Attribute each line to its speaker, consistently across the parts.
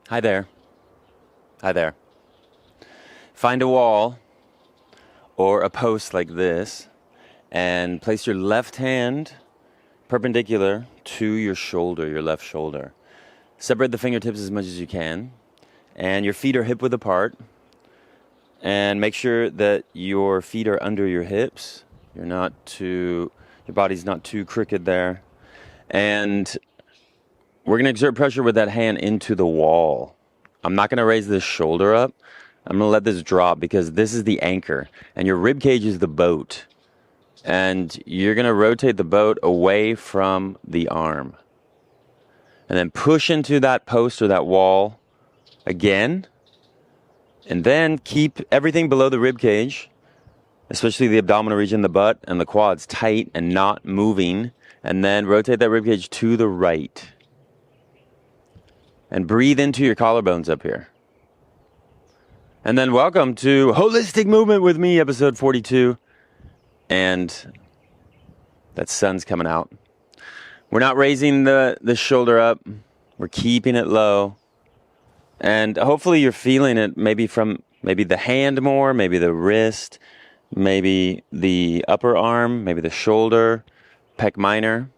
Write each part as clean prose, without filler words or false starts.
Speaker 1: Hi there. Hi there. Find a wall or a post like this and place your left hand perpendicular to your shoulder, your left shoulder. Separate the fingertips as much as you can, and your feet are hip width apart. And make sure that your feet are under your hips. Your body's not too crooked there. And we're going to exert pressure with that hand into the wall. I'm not going to raise this shoulder up. I'm going to let this drop because this is the anchor. And your rib cage is the boat. And you're going to rotate the boat away from the arm. And then push into that post or that wall again. And then keep everything below the rib cage, especially the abdominal region, the butt, and the quads tight and not moving. And then rotate that rib cage to the right. And breathe into your collarbones up here. And then welcome to Holistic Movement with me, episode 42. And that sun's coming out. We're not raising the shoulder up. We're keeping it low. And hopefully you're feeling it maybe from the hand more, maybe the wrist, maybe the upper arm, maybe the shoulder, pec minor.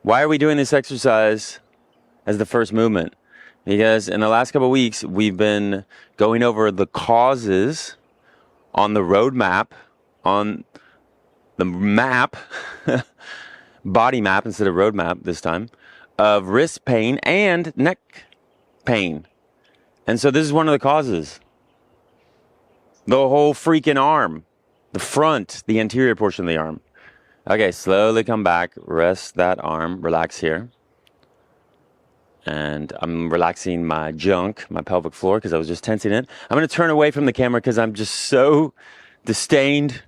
Speaker 1: Why are we doing this exercise as the first movement? Because in the last couple of weeks, we've been going over the causes on the road map, on the map, body map instead of road map this time, of wrist pain and neck pain. And so this is one of the causes. The whole freaking arm, the front, the anterior portion of the arm. Okay, slowly come back, rest that arm, relax here. And I'm relaxing my junk, my pelvic floor, because I was just tensing it. I'm going to turn away from the camera because I'm just so disdained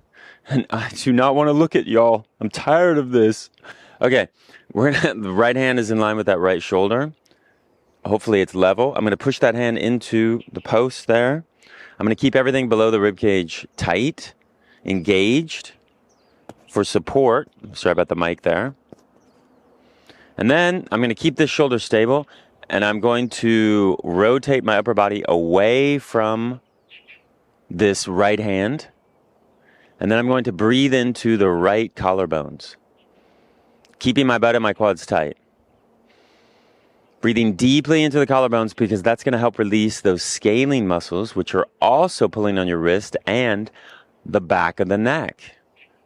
Speaker 1: and I do not want to look at y'all. I'm tired of this. Okay, the right hand is in line with that right shoulder. Hopefully it's level. I'm going to push that hand into the post there. I'm going to keep everything below the rib cage tight, engaged for support. Sorry about the mic there. And then I'm going to keep this shoulder stable, and I'm going to rotate my upper body away from this right hand. And then I'm going to breathe into the right collarbones, keeping my butt and my quads tight. Breathing deeply into the collarbones because that's going to help release those scalene muscles, which are also pulling on your wrist and the back of the neck.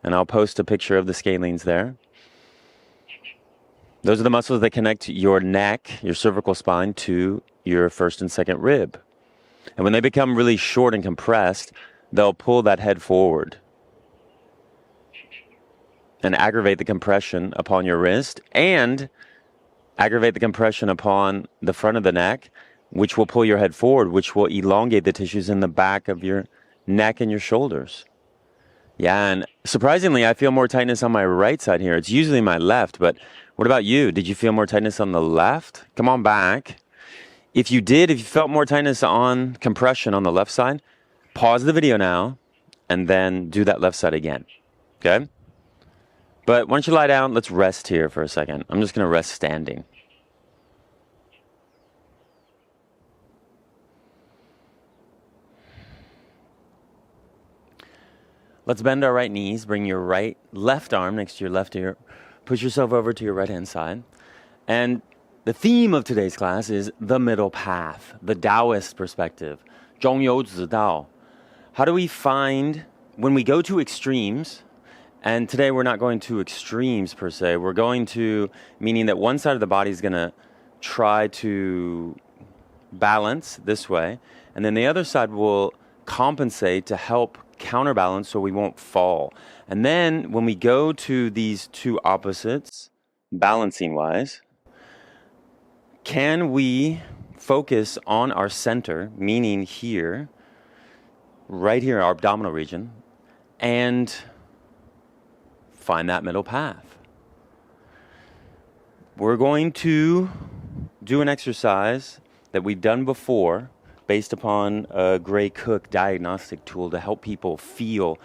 Speaker 1: And I'll post a picture of the scalenes there. Those are the muscles that connect your neck, your cervical spine, to your first and second rib. And when they become really short and compressed, they'll pull that head forward and aggravate the compression upon your wrist and aggravate the compression upon the front of the neck, which will pull your head forward, which will elongate the tissues in the back of your neck and your shoulders. Yeah, and surprisingly, I feel more tightness on my right side here. It's usually my left, but what about you? Did you feel more tightness on the left? Come on back. If you felt more tightness on compression on the left side, pause the video now and then do that left side again, okay? But once you lie down, let's rest here for a second. I'm just going to rest standing. Let's bend our right knees. Bring your left arm next to your left ear. Push yourself over to your right-hand side. And the theme of today's class is the middle path, the Taoist perspective. 中庸之道. How do we find, when we go to extremes, and today we're not going to extremes per se, we're going to, meaning that one side of the body is going to try to balance this way, and then the other side will compensate to help counterbalance so we won't fall. And then when we go to these two opposites, balancing wise, can we focus on our center, meaning here, right here, our abdominal region, and find that middle path? We're going to do an exercise that we've done before based upon a Gray Cook diagnostic tool to help people feel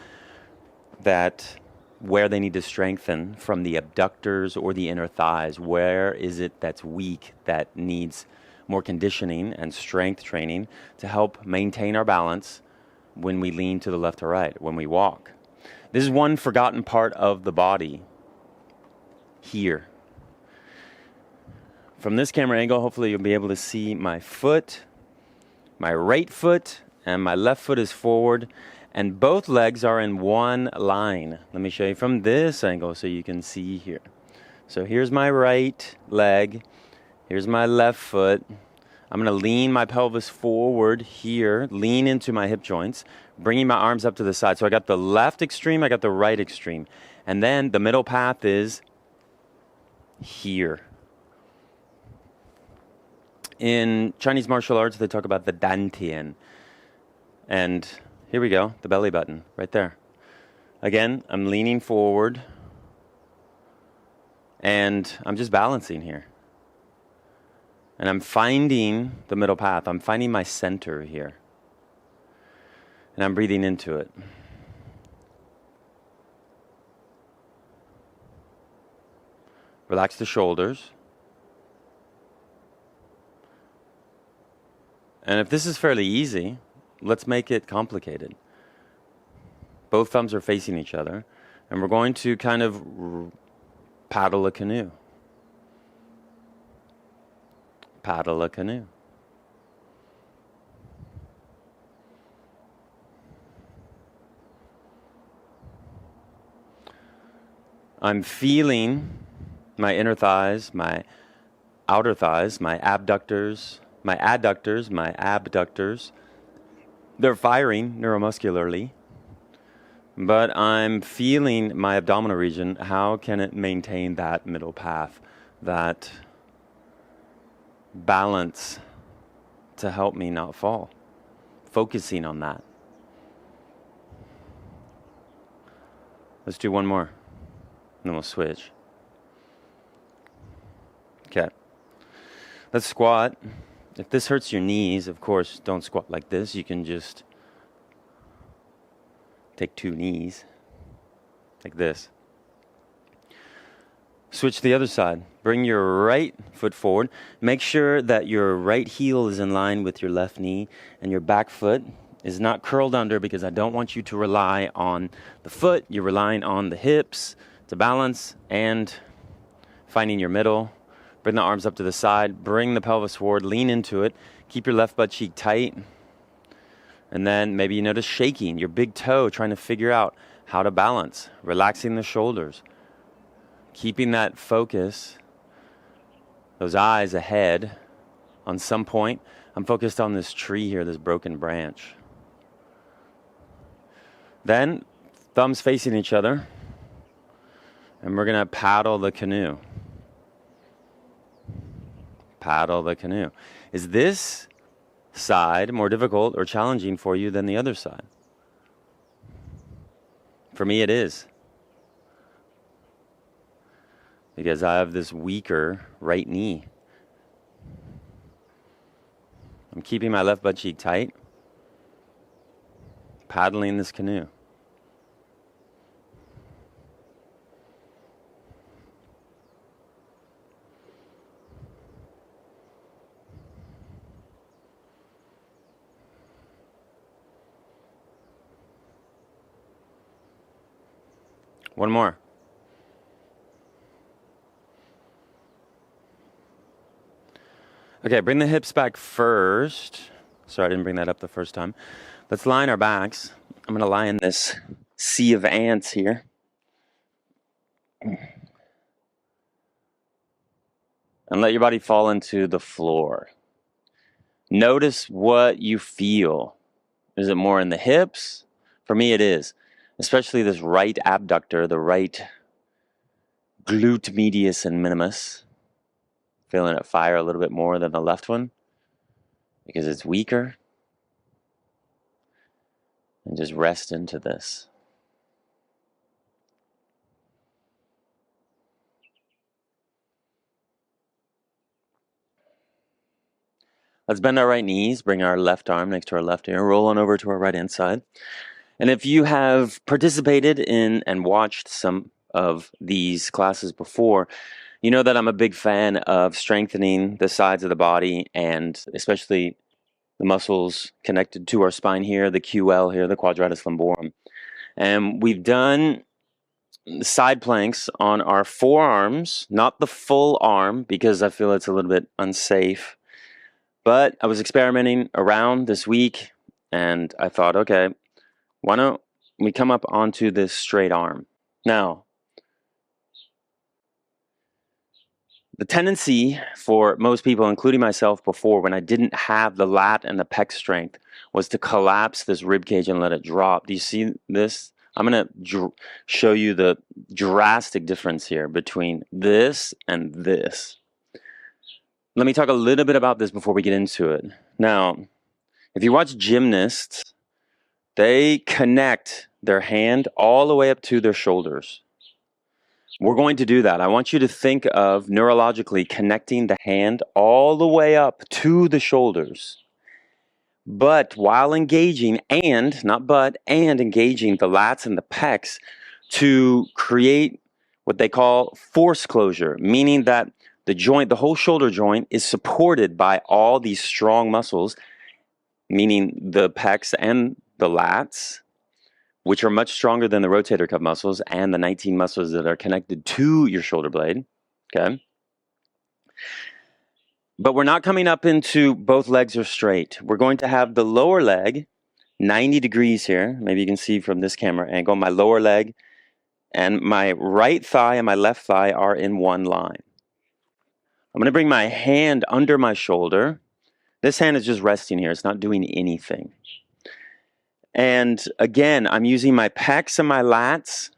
Speaker 1: that where they need to strengthen from the abductors or the inner thighs. Where is it that's weak, that needs more conditioning and strength training to help maintain our balance when we lean to the left or right, when we walk. This is one forgotten part of the body here. From this camera angle, hopefully you'll be able to see my foot, my right foot, and my left foot is forward, and both legs are in one line. Let me show you from this angle so you can see here. So here's my right leg, here's my left foot. I'm going to lean my pelvis forward here, lean into my hip joints, bringing my arms up to the side. So I got the left extreme, I got the right extreme. And then the middle path is here. In Chinese martial arts, they talk about the dantian. And here we go, the belly button, right there. Again, I'm leaning forward, and I'm just balancing here. And I'm finding the middle path. I'm finding my center here. And I'm breathing into it. Relax the shoulders. And if this is fairly easy, let's make it complicated. Both thumbs are facing each other, and we're going to kind of paddle a canoe. Paddle a canoe. I'm feeling my inner thighs, my outer thighs, my abductors, my adductors, my abductors. They're firing neuromuscularly, but I'm feeling my abdominal region. How can it maintain that middle path, that balance to help me not fall? Focusing on that. Let's do one more, and then we'll switch. Okay. Let's squat. If this hurts your knees, of course, don't squat like this. You can just take 2 knees, like this. Switch to the other side. Bring your right foot forward. Make sure that your right heel is in line with your left knee, and your back foot is not curled under, because I don't want you to rely on the foot. You're relying on the hips to balance and finding your middle. Bring the arms up to the side. Bring the pelvis forward. Lean into it. Keep your left butt cheek tight. And then maybe you notice shaking your big toe, trying to figure out how to balance. Relaxing the shoulders. Keeping that focus, those eyes ahead. On some point, I'm focused on this tree here, this broken branch. Then, thumbs facing each other. And we're going to paddle the canoe. Paddle the canoe. Is this side more difficult or challenging for you than the other side? For me, it is. Because I have this weaker right knee. I'm keeping my left butt cheek tight, paddling this canoe. One more. Okay, bring the hips back first. Sorry, I didn't bring that up the first time. Let's line our backs. I'm going to lie in this sea of ants here. And let your body fall into the floor. Notice what you feel. Is it more in the hips? For me, it is. Especially this right abductor, the right glute medius and minimus. Feeling it fire a little bit more than the left one because it's weaker. And just rest into this. Let's bend our right knees, bring our left arm next to our left ear, roll on over to our right hand side. And if you have participated in and watched some of these classes before, You know that I'm a big fan of strengthening the sides of the body, and especially the muscles connected to our spine here, the QL here, the quadratus lumborum. And we've done side planks on our forearms, not the full arm, because I feel it's a little bit unsafe. But I was experimenting around this week, and I thought, okay, why don't we come up onto this straight arm? Now, the tendency for most people, including myself before, when I didn't have the lat and the pec strength, was to collapse this rib cage and let it drop. Do you see this? I'm going to show you the drastic difference here between this and this. Let me talk a little bit about this before we get into it. Now, if you watch gymnasts, they connect their hand all the way up to their shoulders. We're going to do that. I want you to think of neurologically connecting the hand all the way up to the shoulders. But while engaging, and engaging the lats and the pecs to create what they call force closure, meaning that the joint, the whole shoulder joint, is supported by all these strong muscles, meaning the pecs and the lats, which are much stronger than the rotator cuff muscles and the 19 muscles that are connected to your shoulder blade, okay? But we're not coming up into both legs are straight. We're going to have the lower leg 90 degrees here. Maybe you can see from this camera angle, my lower leg and my right thigh and my left thigh are in one line. I'm going to bring my hand under my shoulder. This hand is just resting here. It's not doing anything. And again, I'm using my pecs and my lats.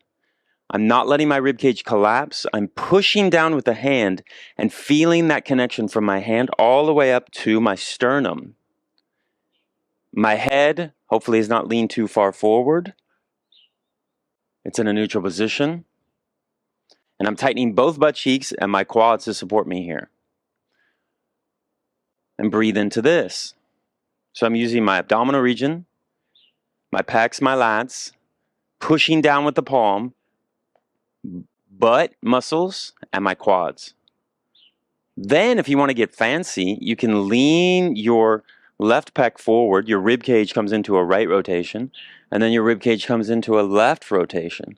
Speaker 1: I'm not letting my ribcage collapse. I'm pushing down with the hand and feeling that connection from my hand all the way up to my sternum. My head, hopefully, is not leaned too far forward. It's in a neutral position. And I'm tightening both butt cheeks and my quads to support me here. And breathe into this. So I'm using my abdominal region, my pecs, my lats, pushing down with the palm, butt muscles, and my quads. Then, if you want to get fancy, you can lean your left pec forward, your rib cage comes into a right rotation, and then your rib cage comes into a left rotation.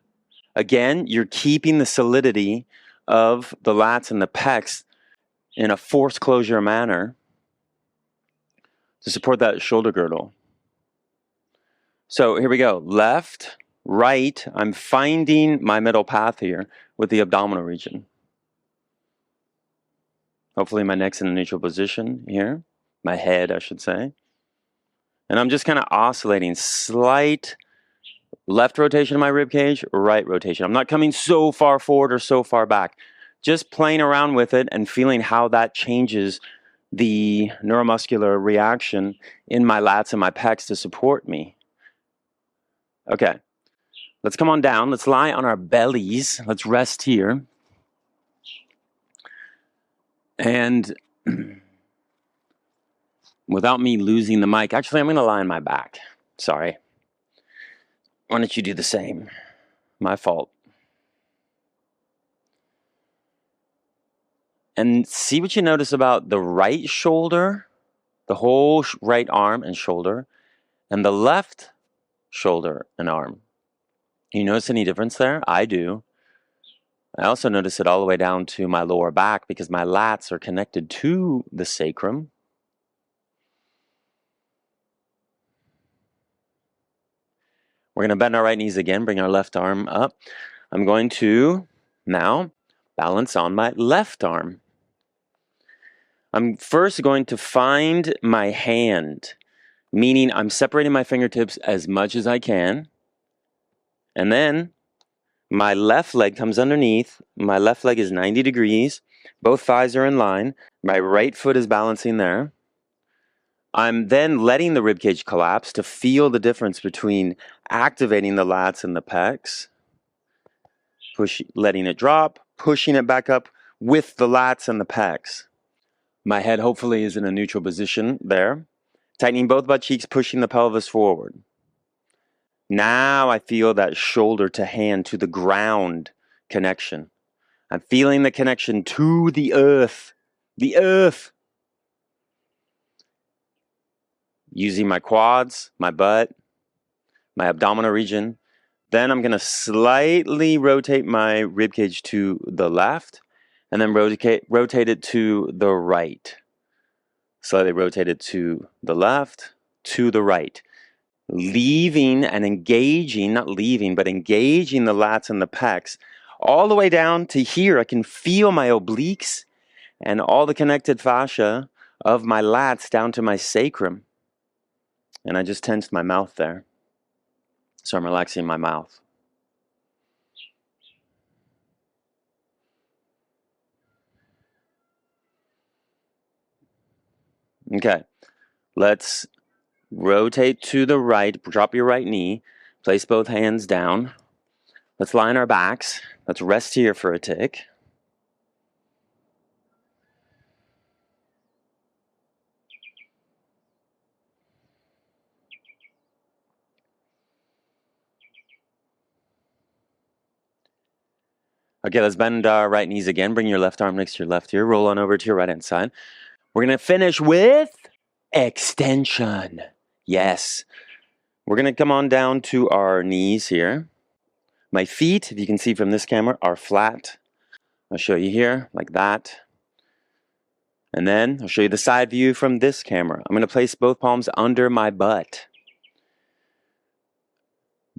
Speaker 1: Again, you're keeping the solidity of the lats and the pecs in a force closure manner to support that shoulder girdle. So here we go. Left, right, I'm finding my middle path here with the abdominal region. Hopefully my neck's in a neutral position here. My head, I should say. And I'm just kind of oscillating. Slight left rotation of my rib cage, right rotation. I'm not coming so far forward or so far back. Just playing around with it and feeling how that changes the neuromuscular reaction in my lats and my pecs to support me. Okay, let's come on down. Let's lie on our bellies. Let's rest here. And without me losing the mic, actually, I'm going to lie on my back. Sorry. Why don't you do the same? My fault. And see what you notice about the right shoulder, the whole right arm and shoulder, and the left shoulder and arm. You notice any difference there? I do. I also notice it all the way down to my lower back because my lats are connected to the sacrum. We're going to bend our right knees again, bring our left arm up. I'm going to now balance on my left arm. I'm first going to find my hand, meaning I'm separating my fingertips as much as I can. And then my left leg comes underneath. My left leg is 90 degrees. Both thighs are in line. My right foot is balancing there. I'm then letting the ribcage collapse to feel the difference between activating the lats and the pecs, letting it drop, pushing it back up with the lats and the pecs. My head hopefully is in a neutral position there. Tightening both butt cheeks, pushing the pelvis forward. Now I feel that shoulder to hand to the ground connection. I'm feeling the connection to the earth. The earth. Using my quads, my butt, my abdominal region. Then I'm going to slightly rotate my ribcage to the left and then rotate it to the right. Slightly rotate it to the left, to the right. Leaving and engaging, not leaving, but engaging the lats and the pecs all the way down to here. I can feel my obliques and all the connected fascia of my lats down to my sacrum. And I just tensed my mouth there. So I'm relaxing my mouth. Okay, let's rotate to the right. Drop your right knee. Place both hands down. Let's lie on our backs. Let's rest here for a tick. Okay, let's bend our right knees again. Bring your left arm next to your left ear. Roll on over to your right hand side. We're going to finish with extension. Yes. We're going to come on down to our knees here. My feet, if you can see from this camera, are flat. I'll show you here, like that. And then I'll show you the side view from this camera. I'm going to place both palms under my butt.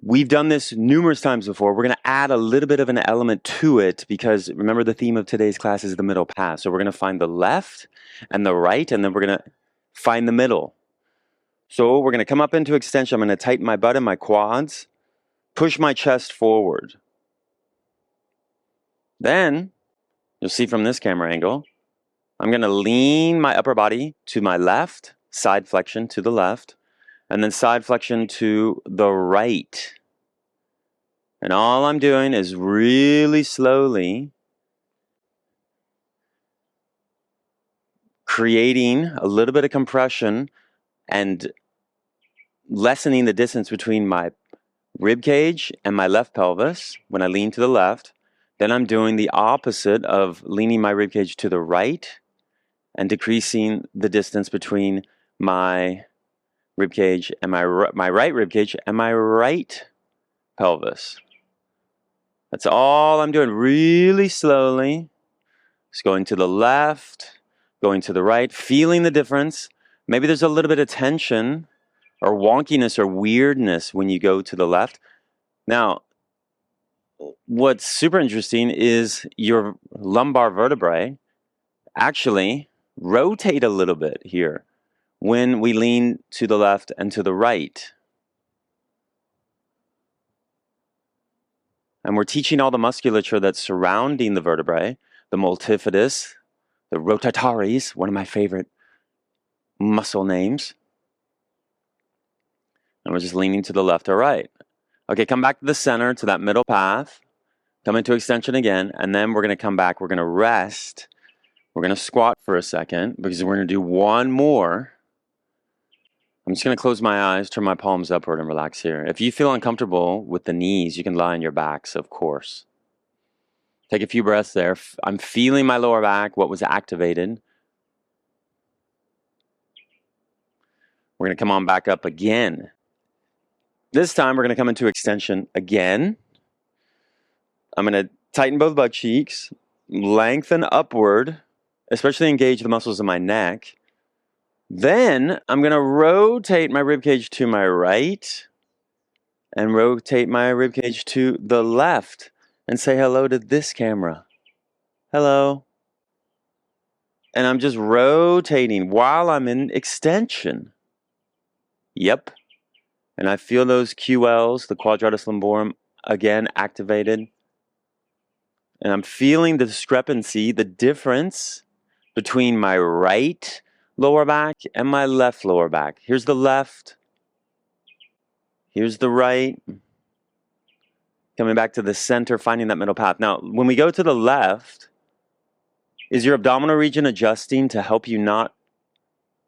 Speaker 1: We've done this numerous times before. We're going to add a little bit of an element to it because remember the theme of today's class is the middle path. So we're going to find the left and the right, and then we're going to find the middle. So we're going to come up into extension. I'm going to tighten my butt and my quads, push my chest forward. Then, you'll see from this camera angle, I'm going to lean my upper body to my left, side flexion to the left, and then side flexion to the right. And all I'm doing is really slowly creating a little bit of compression and lessening the distance between my rib cage and my left pelvis when I lean to the left. Then I'm doing the opposite of leaning my rib cage to the right and decreasing the distance between my rib cage and my right rib cage and my right pelvis. That's all I'm doing, really slowly. Just going to the left, going to the right, feeling the difference. Maybe there's a little bit of tension or wonkiness or weirdness when you go to the left. Now, what's super interesting is your lumbar vertebrae actually rotate a little bit here when we lean to the left and to the right. And we're teaching all the musculature that's surrounding the vertebrae, the multifidus, the rotatories, one of my favorite muscle names. And we're just leaning to the left or right. Okay, come back to the center, to that middle path. Come into extension again, and then we're going to come back. We're going to rest. We're going to squat for a second because we're going to do one more. I'm just going to close my eyes, turn my palms upward, and relax here. If you feel uncomfortable with the knees, you can lie on your backs, of course. Take a few breaths there. I'm feeling my lower back, what was activated. We're going to come on back up again. This time, we're going to come into extension again. I'm going to tighten both butt cheeks, lengthen upward, especially engage the muscles in my neck. Then I'm going to rotate my ribcage to my right and rotate my ribcage to the left and say hello to this camera. Hello. And I'm just rotating while I'm in extension. Yep. And I feel those QLs, the quadratus lumborum, again activated. And I'm feeling the discrepancy, the difference between my right lower back and my left lower back. Here's the left. Here's the right. Coming back to the center, finding that middle path. Now, when we go to the left, is your abdominal region adjusting to help you not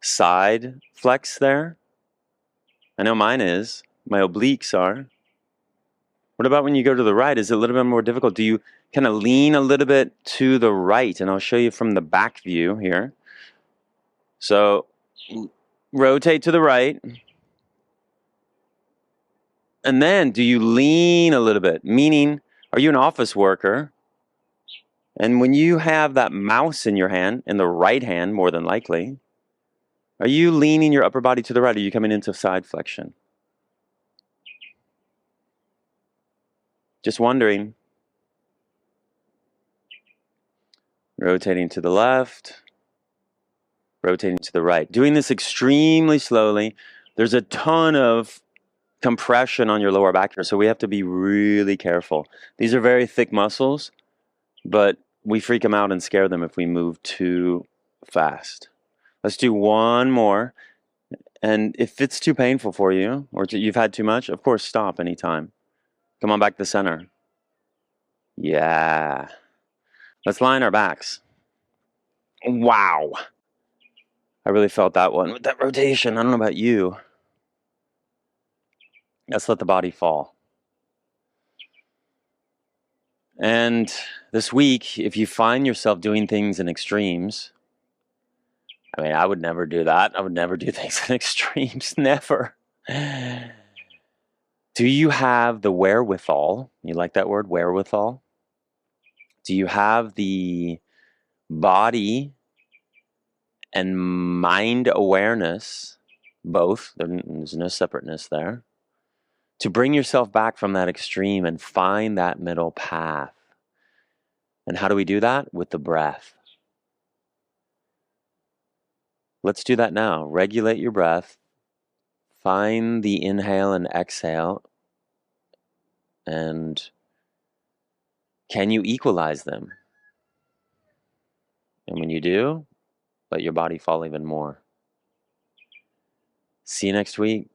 Speaker 1: side flex there? I know mine is. My obliques are. What about when you go to the right? Is it a little bit more difficult? Do you kind of lean a little bit to the right? And I'll show you from the back view here. So rotate to the right. And then do you lean a little bit? Meaning, are you an office worker? And when you have that mouse in your hand, in the right hand more than likely, are you leaning your upper body to the right? Are you coming into side flexion? Just wondering. Rotating to the left, rotating to the right. Doing this extremely slowly. There's a ton of compression on your lower back here, so we have to be really careful. These are very thick muscles, but we freak them out and scare them if we move too fast. Let's do one more. And if it's too painful for you, or you've had too much, of course, stop anytime. Come on back to center. Yeah. Let's line our backs. Wow. I really felt that one with that rotation. I don't know about you. Let's let the body fall. And this week, if you find yourself doing things in extremes, I mean, I would never do that. I would never do things in extremes. Never. Do you have the wherewithal? You like that word, wherewithal? Do you have the body and mind awareness, both, there's no separateness there, to bring yourself back from that extreme and find that middle path? And how do we do that? With the breath. Let's do that now. Regulate your breath. Find the inhale and exhale. And can you equalize them? And when you do, let your body fall even more. See you next week.